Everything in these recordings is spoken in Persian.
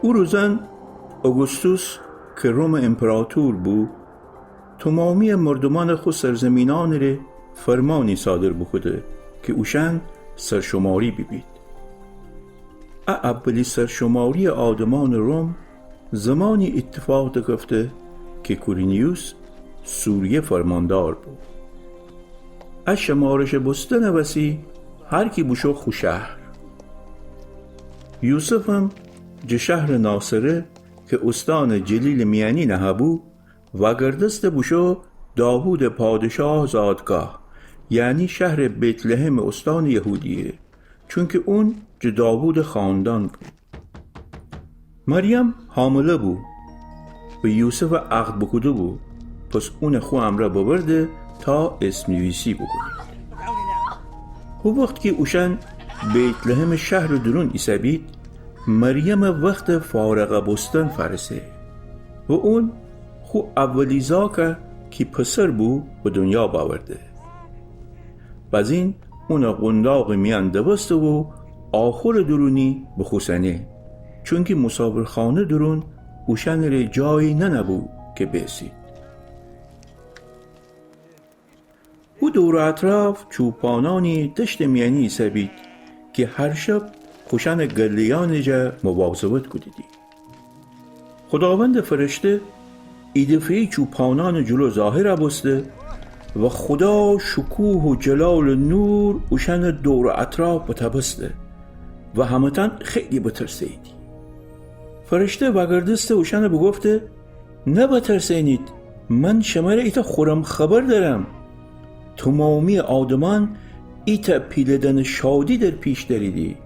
او روزن اوگوستوس که روم امپراتور بود تمامی مردمان خود سرزمینان ره فرمانی صادر بکده که اوشن سرشماری ببید. اولی سرشماری آدمان روم زمانی اتفاق دکفته که کورینیوس سوریه فرماندار بود. از شمارش بستن وسی هر کی بشو خو شهر. یوسف هم جه شهر ناصره که استان جلیل میانی نهبو و گردست بشو داوود پادشاه زادگاه، یعنی شهر بیت لحم استان یهودیه، چون که اون جه داوود خاندان بود. مریم حامله بود و یوسف عقد بکده بود، پس اون خو امره ببرده تا اسم نویسی بکنید. و وقت که اوشن بیت لحم شهر درون ایسابید، مریم وقت فارغ بستن فرسه و اون خو اولی زاکه که پسر بود به دنیا باورده. باز این اون قنداق میان دوسته و آخر درونی بخوسنه، چون که مسافرخانه درون اوشن ره جایی ننبود که بیسید. او دور اطراف چوپانانی دشت میانی سبید که هر شب خوشن گلیان جا مواظبت کدیدی. خداوند فرشته ایدفعی چوپانان جلو ظاهر بسته و خدا شکوه و جلال نور اوشن دور اطراف بتبسته و همتن خیلی بترسیدی. فرشته وگردسته اوشن بگفته نه بترسینید، من شماره ایتا خورم خبر دارم. تمامی آدمان ایتا پیلدن شادی در پیش داریدی.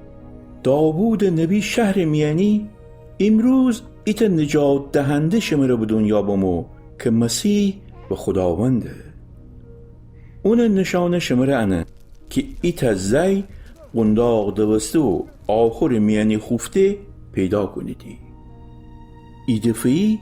داوود نبی شهر میانی امروز ایتا نجات دهنده شماره به دنیا بمو که مسیح و خداونده. اون نشانه شماره انه که ایتا زی قنداق دوسته و آخر میانی خوفته پیدا کنیدی. ای دفعی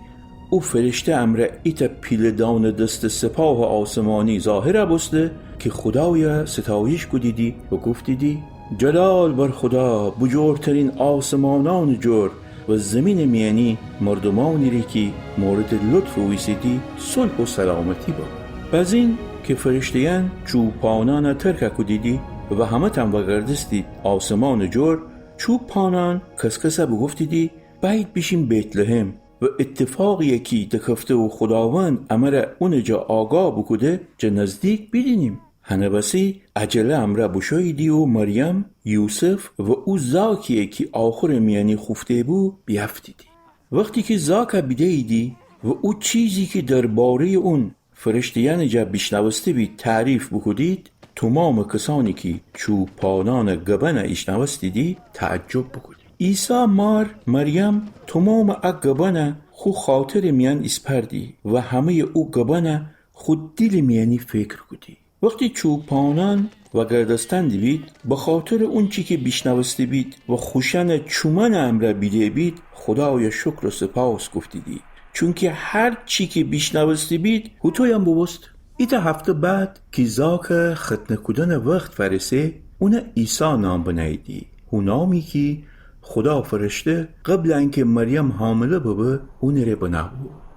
او فرشته امره ایتا پیلدان دست سپاه آسمانی ظاهر بسته که خداوی ستایش کدیدی و گفتیدی جلال بر خدا بجورترین آسمانان جور و زمین میانی مردمانی ری که مورد لطف ویسیدی صلح و سلامتی با. باز این که فرشتیان چوپانان ترک کدیدی و همه تن وگردستی آسمان جور چوپانان کسکسه بگفتیدی باید بیشیم بیت لحم و اتفاقی که دکفته و خداوند امره اون جا آگاه بکده جا نزدیک بیدینیم. هنبسی عجله امره بشایدی و مریم یوسف و او زاکیه که آخر میانی خوفته بو بیافتیدی. وقتی که زاکه بیدیدی و او چیزی که درباره اون فرشتیان جا بشنوسته بی تعریف بکدید، تمام کسانی که چوپانان گبن اشنوستیدی تعجب بکدید. عیسی مار مریم تمام گبن خو خاطر میان اسپردی و همه او گبن خود دل میانی فکر کدی. وقتی چوپانان و گردستان بید به خاطر اون چی که بیشنوسته بید و خوشن چومن امره بیده بید خدای شکر و سپاس گفتیدی، چون که هر چی که بیشنوسته بید هوتوی هم بوست. ایتا هفته بعد که زاک ختنه کدن وقت فرسه اون عیسی نام بنایدی، او نامی که خدا فرشته قبل اینکه مریم حامله ببه اون ره بنابود.